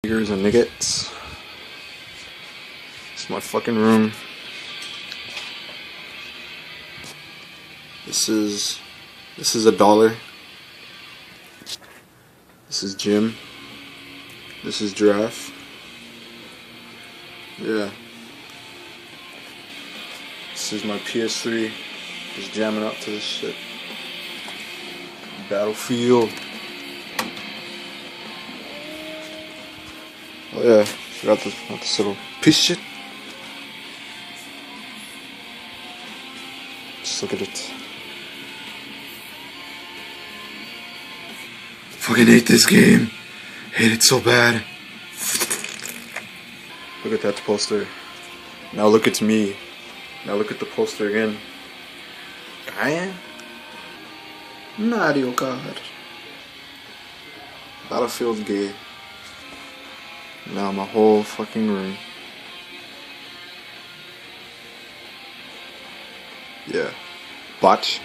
Niggers and niggets. It's my fucking room. This is $1. This is Jim. This is Giraffe. Yeah. This is my PS3. Just jamming out to this shit. Battlefield. Oh yeah, forgot this little piece of shit. Just look at it. Fucking hate this game. Hate it so bad. Look at that poster. Now look at me. Now look at the poster again. Ryan? Mario Kart. Battlefield gay. Now my whole fucking room. Yeah. Botch.